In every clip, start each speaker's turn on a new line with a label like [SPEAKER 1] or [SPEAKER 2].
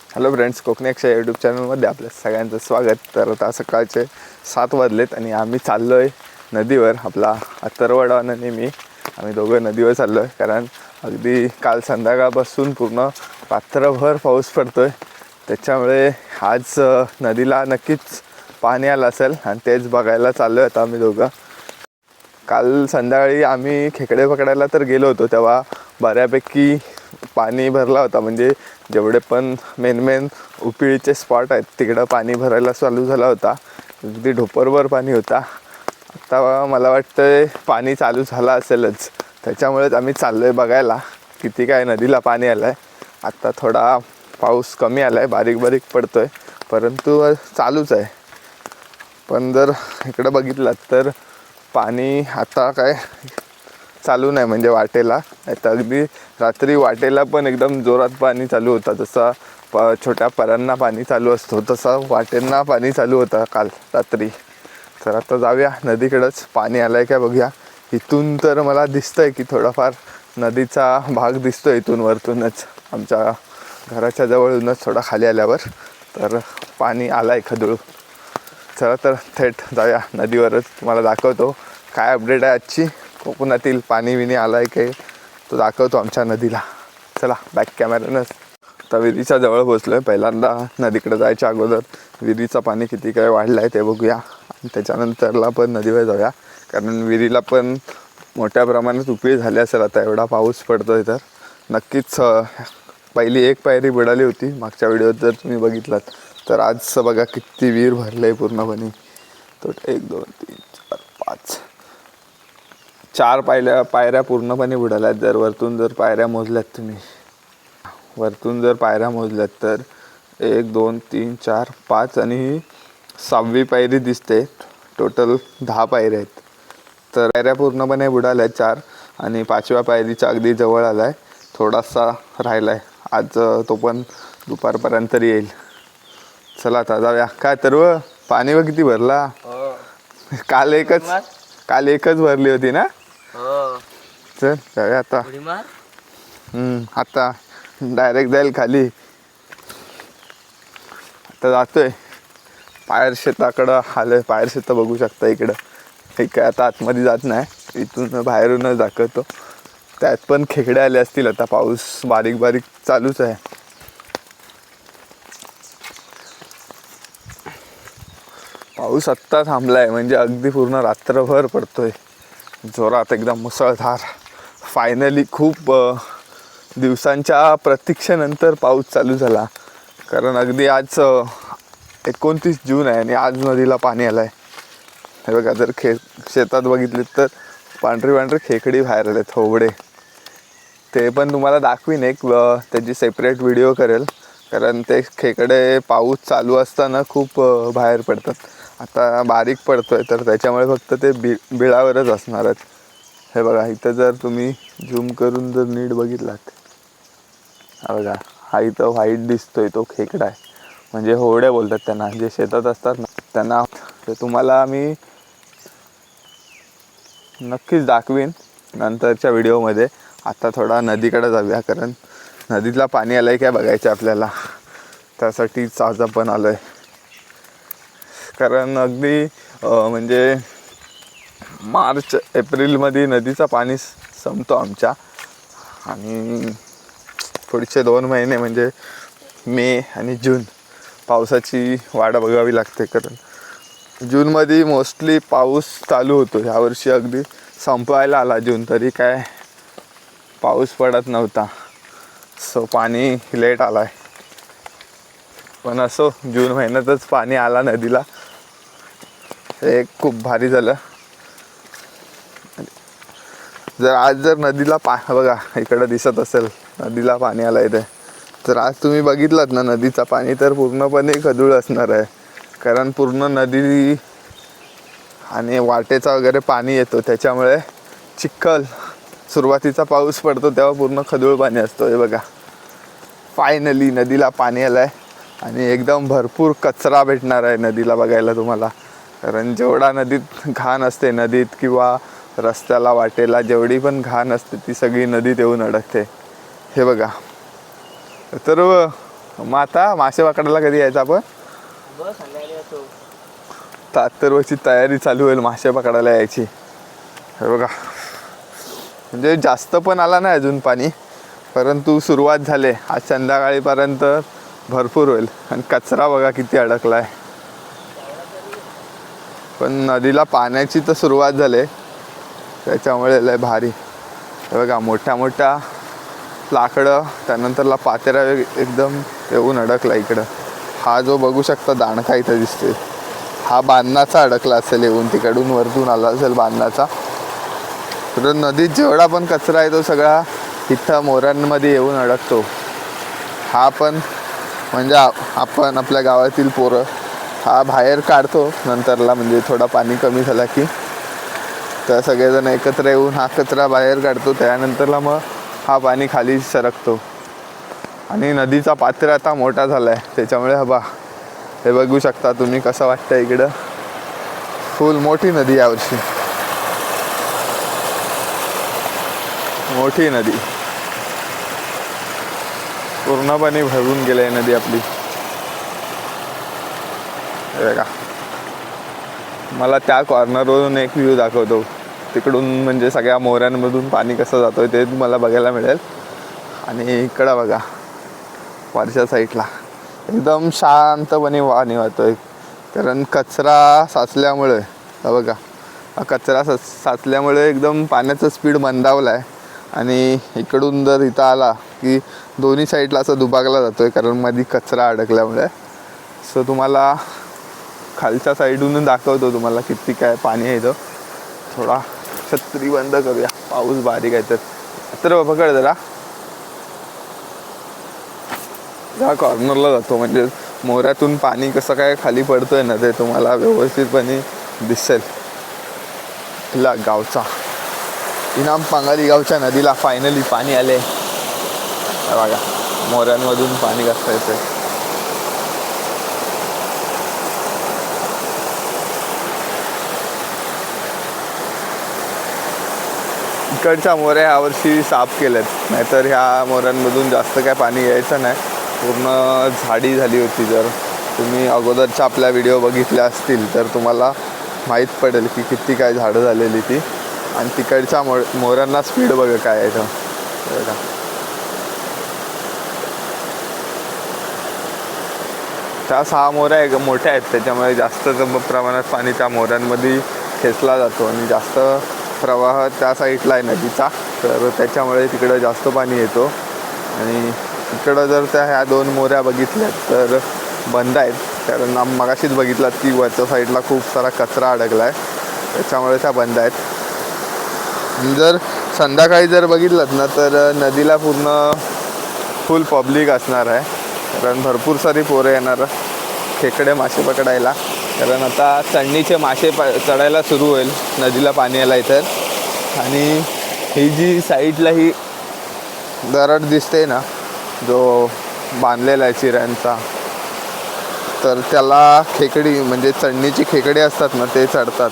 [SPEAKER 1] Hello friends, Konkani अक्षय YouTube चॅनलमध्ये आपल्या सगळ्यांचं स्वागत. तर आता सकाळचे 7 वाजलेत आणि आम्ही चाललो आहे नदीवर. आपला अथर्ववाडा नेहमी आम्ही दोघं नदीवर चाललो आहे, कारण अगदी काल संध्याकाळपासून पूर्ण रात्रभर पाऊस पडतो आहे. त्याच्यामुळे आज नदीला नक्कीच पाणी आलं असेल आणि तेच बघायला चाललो आहे आता आम्ही दोघं. काल संध्याकाळी आम्ही खेकडे पकडायला तर गेलो होतो, तेव्हा बऱ्यापैकी पाणी भरला होता. म्हणजे जेवढे पण मेन उपिळीचे स्पॉट आहेत तिकडं पाणी भरायला चालू झाला होता. अगदी ढोपरभर पाणी होता. आता मला वाटतं पाणी चालू झालं असेलच, त्याच्यामुळेच आम्ही चाललो आहे बघायला किती काय नदीला पाणी आलं आहे. आत्ता थोडा पाऊस कमी आला आहे, बारीक बारीक पडतो आहे, परंतु चालूच आहे. पण जर इकडं बघितलं तर पाणी आता काय चालू नाही. म्हणजे वाटेला आता अगदी रात्री वाटेला पण एकदम जोरात पाणी चालू होता. जसा छोट्या परांना पाणी चालू असतो तसा वाटेंना पाणी चालू होता काल रात्री. तर आता जाऊया नदीकडेच, पाणी आलं आहे काय बघूया. इथून तर मला दिसतं आहे की थोडाफार नदीचा भाग दिसतो आहे इथून वरतूनच, आमच्या घराच्या जवळूनच थोडा खाली आल्यावर. तर पाणी आलं आहे खदूळ. चला तर थेट जाऊया नदीवरच, तुम्हाला दाखवतो काय अपडेट आहे आजची. कोकणातील पाणी विणी आलं आहे काय तो दाखवतो आमच्या नदीला. चला बॅक कॅमेऱ्यानंच. आता विहिरीच्या जवळ पोचलो आहे. पहिल्यांदा नदीकडे जायच्या अगोदर विहिरीचं पाणी किती काय वाढलं आहे ते बघूया आणि त्याच्यानंतरला पण नदीवर जाऊया, कारण विहिरीला पण मोठ्या प्रमाणात उपयोग झाले असेल. आता एवढा पाऊस पडतो आहे तर नक्कीच पहिली एक पायरी बुडाली होती मागच्या व्हिडिओत जर तुम्ही बघितलात तर. आज बघा किती विहीर भरलं आहे पूर्णपणे. तो 1 2 3 4 5 4 पायऱ्या पूर्णपणे बुडाल्यात. जर वरतून जर पायऱ्या मोजल्यात तुम्ही, वरतून जर पायऱ्या मोजल्यात तर 1 2 3 4 5 आणि 6वी पायरी दिसते. टोटल 10 पायऱ्या आहेत. तर पायऱ्या पूर्णपणे बुडाल्यात 4 आणि 5व्या पायरीच्या अगदी जवळ आला आहे. थोडासा राहिला आहे, आज तो पण दुपारपर्यंत येईल. चला आता जाऊया. काय तर पाणी व किती भरला. काल एकच भरली होती ना. चल जाऊया आता. आता डायरेक्ट जाईल खाली. आता जातोय पायर शेताकडं आलोय. पायर शेत बघू शकता इकडं. हे काय आता आतमध्ये जात नाही, इथून बाहेरूनच दाखवतो. त्यात पण खेकडे आले असतील. आता पाऊस बारीक बारीक चालूच आहे. पाऊस आत्ता थांबला आहे, म्हणजे अगदी पूर्ण रात्रभर पडतोय जोरात, एकदम मुसळधार. फायनली खूप दिवसांच्या प्रतीक्षेनंतर पाऊस चालू झाला. कारण अगदी आज 29 जून आहे आणि आज नदीला पाणी आलं आहे. हे बघा, जर शेतात बघितले तर पांढरी खेकडी बाहेर आले, थोबडे. ते पण तुम्हाला दाखवीन एक, त्याची सेपरेट व्हिडिओ करेल, कारण ते खेकडे पाऊस चालू असताना खूप बाहेर पडतात. आता बारीक पडतोय तर त्याच्यामुळे फक्त ते बिळावरच असणार आहेत. हे बघा, इथं जर तुम्ही झूम करून जर नीट बघितलात, हा बघा, हा इथं व्हाईट दिसतोय तो खेकडा आहे. म्हणजे होड्या बोलतात त्यांना, जे शेतात असतात ना त्यांना. तर तुम्हाला मी नक्कीच दाखवीन नंतरच्या व्हिडिओमध्ये. आता थोडा नदीकडे जाऊया, कारण नदीतला पाणी आलं आहे काय बघायचं आपल्याला. त्यासाठीच आज आपण आलो आहे. कारण अगदी म्हणजे मार्च एप्रिलमध्ये नदीचा पाणी संपतो आमच्या, आणि पुढचे 2 महिने म्हणजे मे आणि जून पावसाची वाट बघावी लागते. कारण जूनमध्ये मोस्टली पाऊस चालू होतो. ह्यावर्षी अगदी संपवायला आला जून, तरी काय पाऊस पडत नव्हता. सो पाणी लेट आला आहे. पण असो, जून महिन्यातच पाणी आला नदीला, हे खूप भारी झालं. जर नदीला बघा इकडं दिसत असेल, नदीला पाणी आलं इथे. तर आज तुम्ही बघितलात ना नदीचा पाणी, तर पूर्णपणे खदूळ असणार आहे. कारण पूर्ण नदी आणि वाटेचा वगैरे पाणी येतो, त्याच्यामुळे चिखल, सुरुवातीचा पाऊस पडतो तेव्हा पूर्ण खदूळ पाणी असतो. हे बघा, फायनली नदीला पाणी आलं आहे आणि एकदम भरपूर कचरा भेटणार आहे नदीला बघायला तुम्हाला. कारण जेवढा नदीत घाण असते, नदीत किंवा रस्त्याला वाटेला जेवढी पण घाण असते ती सगळी नदीत येऊन अडकते. हे बघा, तर मग आता मासे पकडायला कधी यायचं आपण? अथर्वची तयारी चालू होईल मासे पकडायला यायची. हे बघा, म्हणजे जास्त पण आला नाही अजून पाणी, परंतु सुरुवात झाली. आज संध्याकाळीपर्यंत भरपूर होईल. आणि कचरा बघा किती अडकला आहे. पण नदीला पाण्याची तर सुरुवात झाली, त्याच्यामुळे लय भारी. हे बघा, मोठ्या मोठ्या लाकडं, त्यानंतरला पातेरा एकदम येऊन अडकला इकडं. हा जो बघू शकता दाणका इथं दिसतोय, हा बांधण्याचा अडकला असेल, येऊन तिकडून वरतून आला असेल बांधण्याचा. तर नदीत जेवढा पण कचरा आहे तो सगळा इथं मोऱ्यांमध्ये येऊन अडकतो. हा पण म्हणजे आपण आपल्या गावातील पोरं हा बाहेर काढतो नंतरला, म्हणजे थोडा पाणी कमी झाला की तर सगळेजण एकत्र येऊन हा कचरा बाहेर काढतो. त्यानंतरला मग हा पाणी खाली सरकतो. आणि नदीचा पात्र आता मोठा झाला आहे, त्याच्यामुळे हे बघू शकता तुम्ही कसं वाटतं इकडं. फुल मोठी नदी यावर्षी, मोठी नदी पूर्णपणे भरून गेली आहे नदी आपली. बघा, मला त्या कॉर्नरवरून एक व्ह्यू दाखवतो, तिकडून म्हणजे सगळ्या मोऱ्यांमधून पाणी कसं जातोय ते तुम्हाला बघायला मिळेल. आणि इकडं बघा, वरच्या साईडला एकदम शांतपणे पाणी वाहतोय, कारण कचरा साचल्यामुळे. बघा, हा कचरा साचल्यामुळे एकदम पाण्याचा स्पीड मंदावला आहे. आणि इकडून जर इथं आला की दोन्ही साईडला असं दुभागला जातोय, कारण मध्ये कचरा अडकल्यामुळे. सो तुम्हाला खालच्या साईडून दाखवतो तुम्हाला किती काय पाणी आहे इथं. थोडा छत्री बंद करूया, पाऊस बारीक आहे तर पकड जरा. या कॉर्नरला जातो, म्हणजे मोऱ्यातून पाणी कसं काय खाली पडतोय ना ते तुम्हाला व्यवस्थितपणे दिसेल. इथला गावचा इनाम पांगारी गावच्या नदीला फायनली पाणी आले. बघा, मोऱ्यांमधून पाणी कसं येतंय. इकडच्या मोऱ्या यावर्षी साफ केल्यात, नाहीतर ह्या मोऱ्यांमधून जास्त काय पाणी यायचं नाही. पूर्ण झाडी झाली होती. जर तुम्ही अगोदरच्या आपल्या व्हिडिओ बघितल्या असतील तर तुम्हाला माहीत पडेल की किती काय झाडं झालेली ती. आणि तिकडच्या मोऱ्यांना स्पीड बघा काय आहे. बघा, त्या 6 मोऱ्या मोठ्या आहेत, त्याच्यामुळे जास्त प्रमाणात पाणी त्या मोऱ्यांमध्ये खेचला जातो. आणि जास्त प्रवाह त्या साईडला आहे नदीचा, तर त्याच्यामुळे तिकडं जास्त पाणी येतो. आणि इकडं जर ह्या 2 मोऱ्या बघितल्यात तर बंद आहेत, कारण मगाशीच बघितलात की वरच्या साईडला खूप सारा कचरा अडकला आहे, त्याच्यामुळे त्या बंद आहेत. जर संध्याकाळी जर बघितलात ना तर नदीला पूर्ण फुल पब्लिक असणार आहे, कारण भरपूर सारी पोरं येणार खेकडे मासे पकडायला. कारण आता चढणीचे मासे चढायला सुरू होईल नदीला पाणी यायला इथं. आणि ही जी साईडला ही दरड दिसते ना, जो बांधलेला आहे चिऱ्यांचा, तर त्याला खेकडी म्हणजे चढणीची खेकडे असतात ना ते चढतात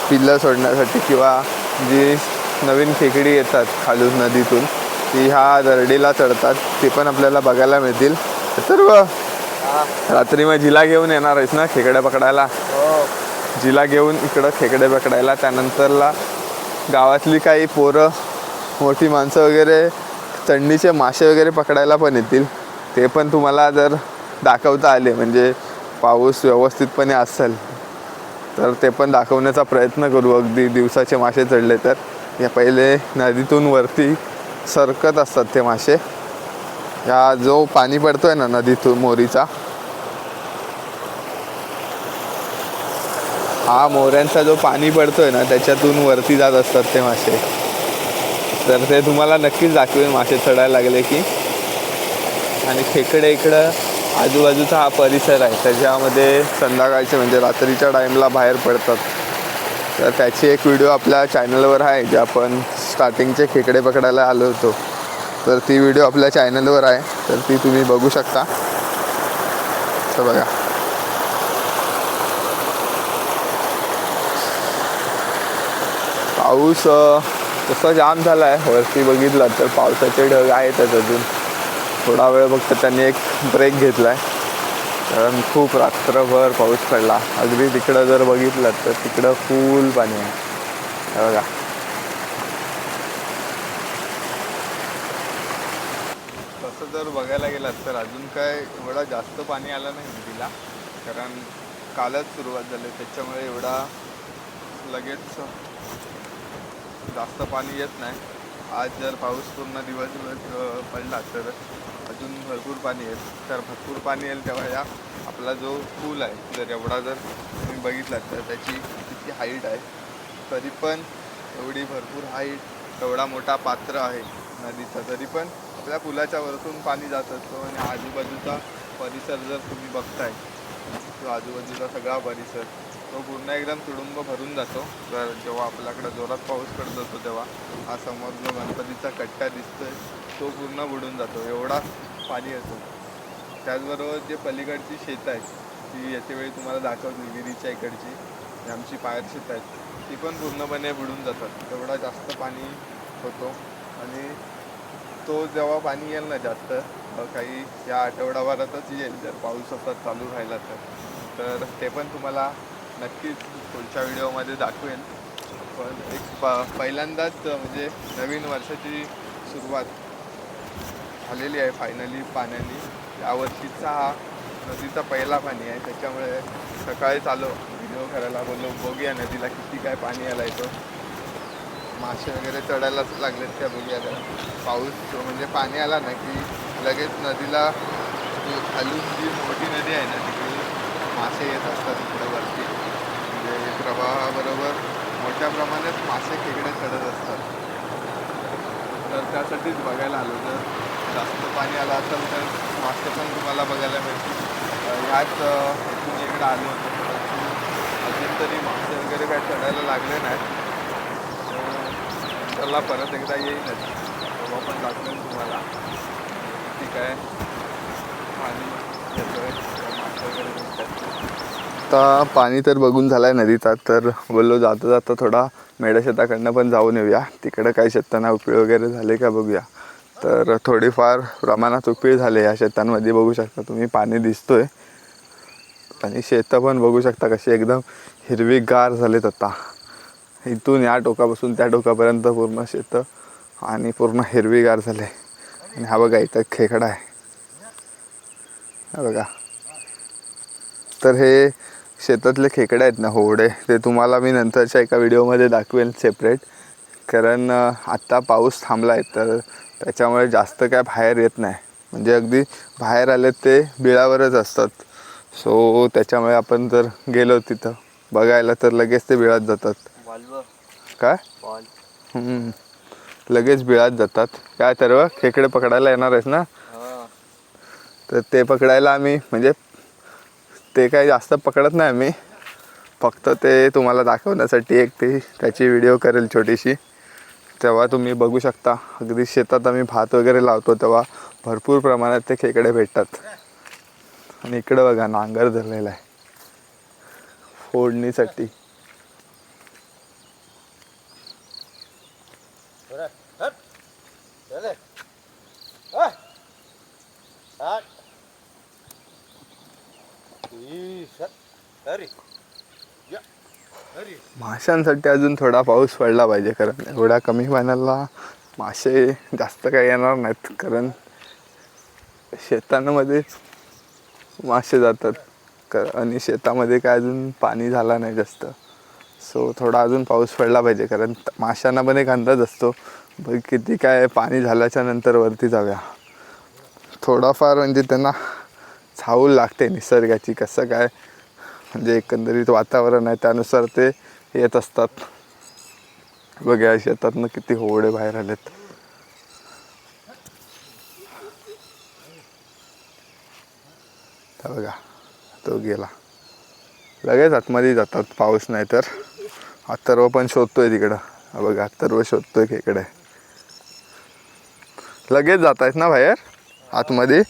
[SPEAKER 1] पिल्लं सोडण्यासाठी, किंवा जी नवीन खेकडी येतात खालून नदीतून ती ह्या दरडीला चढतात. ते पण आपल्याला बघायला मिळतील. सर्व रात्री मग जिला घेऊन येणार आहेस ना खेकड्या पकडायला? जिला घेऊन इकडं खेकडे पकडायला. त्यानंतरला गावातली काही पोरं मोठी माणसं वगैरे चढणीचे मासे वगैरे पकडायला पण येतील. ते पण तुम्हाला जर दाखवता आले, म्हणजे पाऊस व्यवस्थितपणे असेल तर ते पण दाखवण्याचा प्रयत्न करू. अगदी दिवसाचे मासे चढले तर या पहिले नदीतून वरती सरकत असतात ते मासे. या जो पाणी पडतोय ना नदीतून मोरीचा, हा मोऱ्यांचा जो पाणी पडतोय ना त्याच्यातून वरती जात असतात ते मासे. तर ते तुम्हाला नक्कीच दाखवेल मासे चढायला लागले की. आणि खेकडे इकडं आजूबाजूचा हा परिसर आहे, त्याच्यामध्ये संध्याकाळचे म्हणजे रात्रीच्या टाईमला बाहेर पडतात. तर त्याची एक व्हिडिओ आपल्या चॅनलवर आहे, जे आपण स्टार्टिंगचे खेकडे पकडायला आलो होतो, तर ती व्हिडिओ आपल्या चॅनलवर आहे, तर ती तुम्ही बघू शकता. तर बघा, पाऊस तसा जाम झाला आहे. वरती बघितला तर पावसाचे ढग आहेतच अजून. थोडा वेळ फक्त त्यांनी एक ब्रेक घेतला आहे, कारण खूप रात्रभर पाऊस पडला. अगदी तिकडं जर बघितलं तर तिकडं फुल पाणी आहे. हे बघा, तसं जर बघायला गेलात तर अजून काय एवढा जास्त पाणी आलं नाही नदीला, कारण कालच सुरुवात झाली, त्याच्यामुळे एवढा लगेच जास्त पाणी येत नाही. आज जर पाऊस पूर्ण दिवसभर पडला तर अजून भरपूर पाणी येईल. तर भरपूर पाणी येईल तेव्हा या आपला जो पूल आहे, जर एवढा जर तुम्ही बघितला तर त्याची किती हाईट आहे, तरी पण एवढी भरपूर हाईट, एवढा मोठा पात्र आहे नदीचा, तरी पण आपल्या पुलाच्या वरतून पाणी जात असतो. आणि आजूबाजूचा परिसर जर तुम्ही बघताय, तो आजूबाजूचा सगळा परिसर तो पूर्ण एकदम तुडुंब भरून जातो. तर जेव्हा आपल्याकडे जोरात पाऊस पडत असतो तेव्हा हा समोर जो गणपतीचा कट्टा दिसतोय तो पूर्ण बुडून जातो, एवढा पाणी येतो. त्याचबरोबर जे पलीकडची शेतं आहेत, ती याच्यावेळी तुम्हाला दाखवली विहिरीच्या इकडची आमची पायर शेतं आहेत, ती पण पूर्णपणे बुडून जातात, तेवढा जास्त पाणी होतो. आणि तो जेव्हा पाणी येईल ना जास्त, काही या आठवडाभरातच येईल जर पाऊस असा चालू राहिला तर ते पण तुम्हाला नक्कीच पुढच्या व्हिडिओमध्ये दाखवेन. पण एक पहिल्यांदाच म्हणजे नवीन वर्षाची सुरुवात झालेली आहे फायनली पाण्याने. यावर्षीचा हा नदीचा पहिला पाणी आहे, त्याच्यामुळे सकाळी चालू व्हिडिओ करायला बोललो, बघूया नदीला किती काय पाणी आलं आहे. तो मासे वगैरे चढायलाच लागलेत त्या बघूया. पाऊस म्हणजे पाणी आला ना की लगेच नदीला खालून जी मोठी नदी आहे ना तिकडे मासे येत असतात इकडे वरती, म्हणजे प्रवाहाबरोबर मोठ्या प्रमाणात मासे खेकडे चढत असतात. तर त्यासाठीच बघायला आलो. जर जास्त पाणी आलं असेल तर मासे पण तुम्हाला बघायला मिळतील. ह्याच इथून इकडे आलो होतो, परंतु अजून तरी मासे वगैरे काय चढायला लागले नाहीत. त्याला परत एकदा येईनच तेव्हा पण दाखवेन तुम्हाला किती काय पाणी येतोय, मासे वगैरे मिळतात. आता पाणी तर बघून झालं आहे नदीचा, तर बोललो जाता जाता थोडा मेढा शेताकडनं पण जाऊन येऊया. तिकडं काही शेतांना उपीळ वगैरे झाले का बघूया. तर थोडीफार प्रमाणात उपीळ झाले या शेतांमध्ये, बघू शकता तुम्ही पाणी दिसतोय. आणि शेतं पण बघू शकता कशी एकदम हिरवीगार झालेत. आता इथून या टोकापासून त्या टोकापर्यंत पूर्ण शेतं आणि पूर्ण हिरवीगार झाले. आणि हा बघा इथं खेकडा आहे, हा बघा. तर हे शेतातले खेकडे आहेत ना, होडे, ते तुम्हाला मी नंतरच्या एका व्हिडिओमध्ये दाखवेल सेपरेट. कारण आत्ता पाऊस थांबला आहे तर त्याच्यामुळे जास्त काय बाहेर येत नाही, म्हणजे अगदी बाहेर आले ते बिळावरच असतात. सो त्याच्यामुळे आपण जर गेलो तिथं बघायला तर लगेच ते बिळात जातात. काय लगेच बिळात जातात. काय तर खेकडे पकडायला येणार आहेस ना, तर ते पकडायला आम्ही म्हणजे ते काही जास्त पकडत नाही आम्ही, फक्त ते तुम्हाला दाखवण्यासाठी एक ते त्याची व्हिडिओ करेल छोटीशी. तेव्हा तुम्ही बघू शकता, अगदी शेतात आम्ही भात वगैरे लावतो तेव्हा भरपूर प्रमाणात ते खेकडे भेटतात. आणि इकडं बघा नांगर धरलेला आहे फोडणीसाठी. माशांसाठी अजून थोडा पाऊस पडला पाहिजे, कारण एवढ्या कमी पाण्याला मासे जास्त काही येणार नाहीत, कारण शेतांमध्येच मासे जातात आणि शेतामध्ये काय अजून पाणी झाला नाही जास्त. सो थोडा अजून पाऊस पडला पाहिजे, कारण माशांना पण एक अंदाज असतो किती काय पाणी झाल्याच्या नंतर वरती जाऊया. थोडाफार म्हणजे त्यांना चाहूल लागते निसर्गाची, कसं काय म्हणजे एकंदरीत वातावरण आहे त्यानुसार ते येत असतात. बघा शेतातनं किती होडे बाहेर आलेत. बघा तो गेला, लगेच आतमध्ये जातात पाऊस नाही तर. अथर्व पण शोधतोय तिकडं, बघा अथर्व शोधतोय खेकडे. लगेच जात आहेत ना बाहेर आतमध्ये.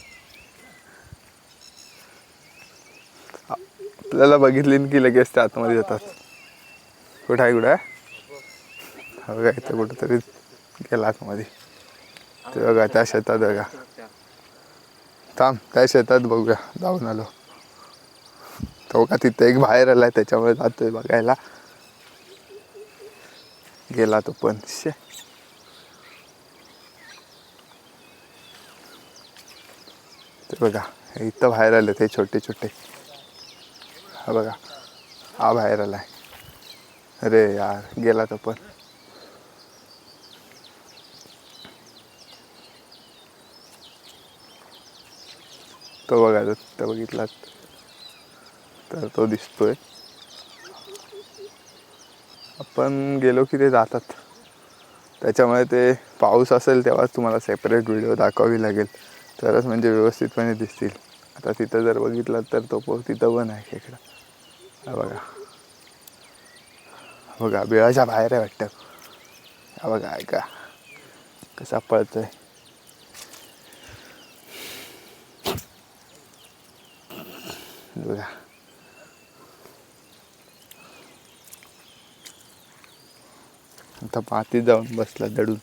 [SPEAKER 1] आपल्याला बघितली की लगेच ते आतमध्ये जातात. कुठं आहे कुठं आहे बघा, इथं कुठंतरी गेला आतमध्ये. ते बघा त्या शेतात बघा. थांब त्या शेतात बघूया, जाऊन आलो. तो का तिथे एक बाहेर आलाय त्याच्यामुळे जातोय बघायला. गेला तो पण. ते बघा इथं बाहेर आले ते छोटे छोटे. हा बघा हा बाहेर आलाय. अरे यार गेला तो पण. तो बघा तो बघितलात तर तो दिसतोय. आपण गेलो की ते जातात. त्याच्यामुळे ते पाऊस असेल तेव्हाच तुम्हाला सेपरेट व्हिडिओ दाखवावी लागेल, तरच म्हणजे व्यवस्थितपणे दिसतील. आता तिथं जर बघितलं तर तो तिथं पण आहे खेकडा. हा बघा बघा बिळाच्या बाहेर आहे वाटतं. हा बघा ऐका कसा पळतोय. बघा आता मातीत जाऊन बसला दडून.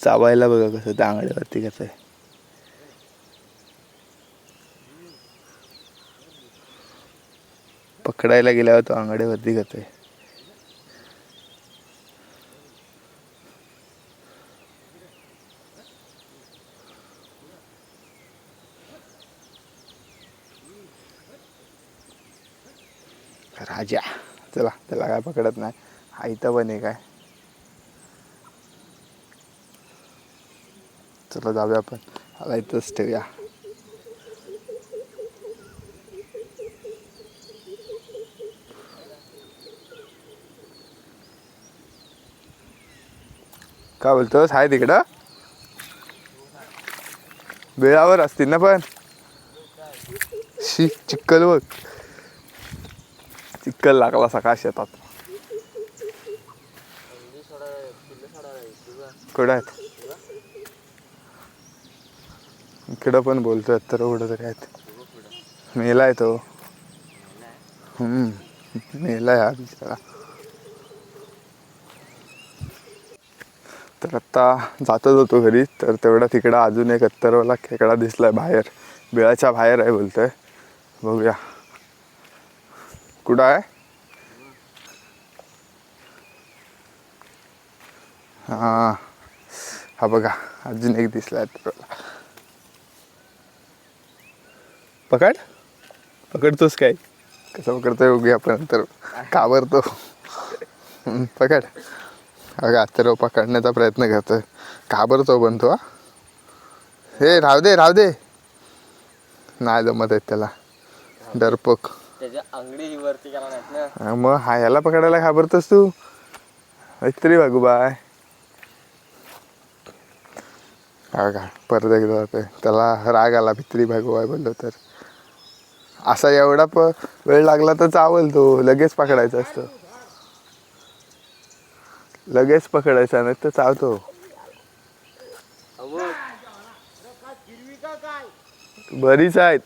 [SPEAKER 1] चावायला बघा कसं टांगड्यावरती कसं आहे. पकडायला गेल्यावर तो आंगड्यावरती घेतोय. राजा चला त्याला काय पकडत नाही. हा इथं पण एक आहे. चला जाऊया आपण. आला इथंच ठेवूया. काय बोलतोस? हाय तिकडं बिळावर असतील ना पण. शी चिक्कल बघ. चिक्कल लागला सकाळ शेतात. कुठं आहेत? इकडं पण बोलतोय तर कुठं तरी आहेत. मेलाय तो. मेलाय हा बिचारा. तर आत्ता जातच होतो घरी तर तेवढा तिकडं अजून एक अत्तरवाला खेकडा दिसलाय बाहेर. बिळाच्या बाहेर आहे बोलतोय. बघूया कुठं आहे. हां हा बघा अजून एक दिसलाय अत्तरवाला. पकड पकडतोस काय? कसं पकडतोय बघूया आपण. तर कावरतो. पकड. अगं अत्तरव पकडण्याचा प्रयत्न करतोय. घाबरतो पण तो. हे राहू दे राहू दे. नाही जमत आहेत त्याला. डरपोक.
[SPEAKER 2] त्याच्या अंगडी वरती करा नाहीत ना.
[SPEAKER 1] मग हा ह्याला पकडायला घाबरतोस तू. तरी बघू बाय. हा का परत एकदा जातोय. त्याला राग आला भित्री भागवाय बोललो तर. असा एवढा वेळ लागला तर चावल तो. लगेच पकडायचं असतं. लगेच पकडायचा नाही तर चावतो. बरीच आहेत.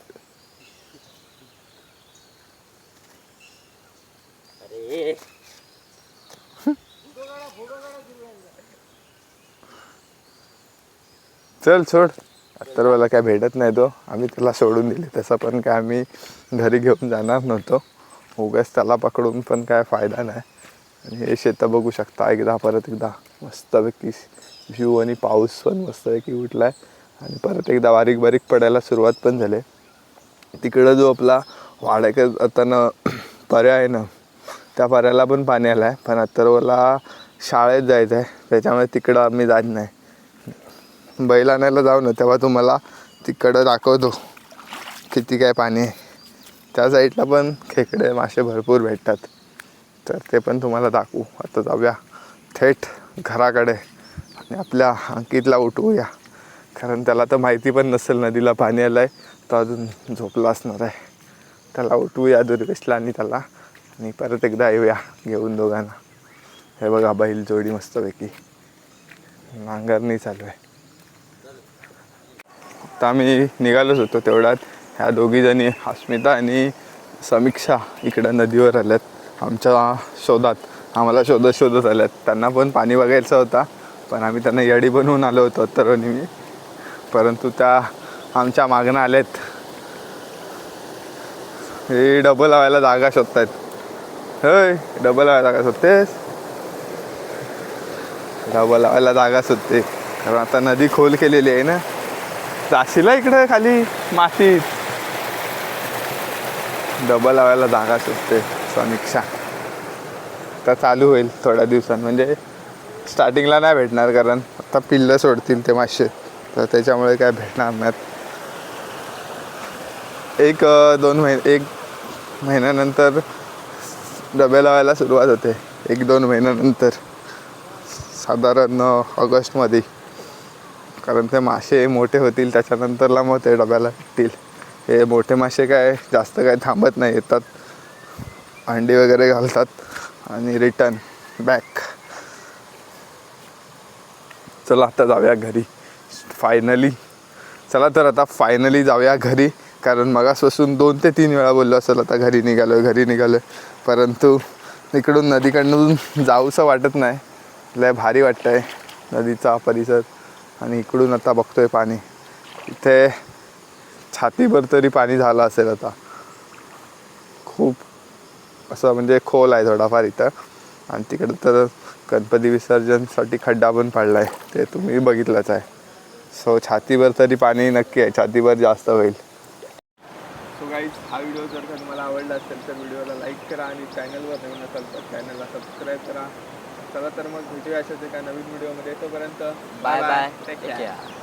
[SPEAKER 2] अरे
[SPEAKER 1] चल सोड. अत्तरवाला काय भेटत नाही तो. आम्ही त्याला सोडून दिले. तसं पण काय आम्ही घरी घेऊन जाणार नव्हतो. उगाच त्याला पकडून पण काय फायदा नाही. आणि हे शेतं बघू शकता परत एकदा मस्तपैकी व्ह्यू आणि पाऊस पण मस्तपैकी उठलाय. आणि परत एकदा बारीक बारीक पडायला सुरुवात पण झाली. तिकडं जो आपला वाड्याकडे जाताना पर्याय आहे ना त्या पर्याला पण पाणी आलं आहे. पण अत्तरवाला शाळेत जायचं आहे त्याच्यामुळे तिकडं आम्ही जात नाही. बैल आणायला जाऊ ना तेव्हा तुम्हाला तिकडं दाखवतो किती काय पाणी आहे. त्या साईडला पण खेकडे मासे भरपूर भेटतात तर ते पण तुम्हाला दाखवू. आता जाऊया थेट घराकडे आणि आपल्या अंकितला उठवूया. कारण त्याला तर माहिती पण नसेल नदीला पाणी आलं आहे. तो अजून झोपला असणार आहे. त्याला उठवूया दुर्गेशला आणि त्याला आणि परत एकदा येऊया घेऊन दोघांना. हे बघा बैल जोडी मस्तपैकी नांगरणी चालू आहे. आता आम्ही निघालोच होतो तेवढ्यात ह्या दोघीजणी अस्मिता आणि समीक्षा इकडं नदीवर आल्यात. आमच्या शोधात आम्हाला शोधत आल्यात. त्यांना पण पाणी बघायचं होता पण आम्ही त्यांना याडी बनवून आलो होतो तर मी. परंतु त्या आमच्या मागणं आलेत. हे डबल लावायला जागा शोधतायत. होय, डबल लावायला जागा शोधतेस? डबल लावायला जागा शोधते कारण आता नदी खोल केलेली आहे ना. जाशील इकडे खाली मातीत. डबल लावायला जागा शोधते समीक्षा. आता चालू होईल थोड्या दिवसांत, म्हणजे स्टार्टिंगला नाही भेटणार कारण आता पिल्लं सोडतील ते मासे, तर त्याच्यामुळे काय भेटणार नाहीत. एक महिन्यानंतर डबे लावायला सुरुवात होते. 1-2 महिन्यानंतर, साधारण ऑगस्टमध्ये. कारण ते मासे मोठे होतील त्याच्यानंतरला मग ते डब्याला भेटतील. हे मोठे मासे काय जास्त काय थांबत नाही, येतात, अंडी वगैरे घालतात आणि रिटर्न बॅक. चला आता जाऊया घरी फायनली. चला तर आता फायनली जाऊया घरी, कारण मगासपासून 2 ते 3 वेळा बोललो असेल आता घरी निघालो, परंतु इकडून नदीकडून जाऊसं वाटत नाही. लय भारी वाटतं आहे नदीचा परिसर. आणि इकडून आता बघतोय पाणी, इथे छातीभर तरी पाणी झालं असेल आता. खूप असं म्हणजे खोल आहे थोडाफार इथं. आणि तिकडं तर गणपती विसर्जनसाठी खड्डा पण पडला आहे, ते तुम्ही बघितलंच आहे. सो छातीभर तरी पाणी नक्की आहे, छातीभर जास्त होईल. सो गाईज, हा व्हिडिओ जर का तुम्हाला आवडला असेल तर व्हिडिओला लाईक करा आणि चॅनलवर नवीन असाल तर चॅनलला सबस्क्राईब करा. चला तर मग भेटूया अशाच एका नवीन व्हिडिओमध्ये. तोपर्यंत
[SPEAKER 2] बाय बाय, टेक केअर.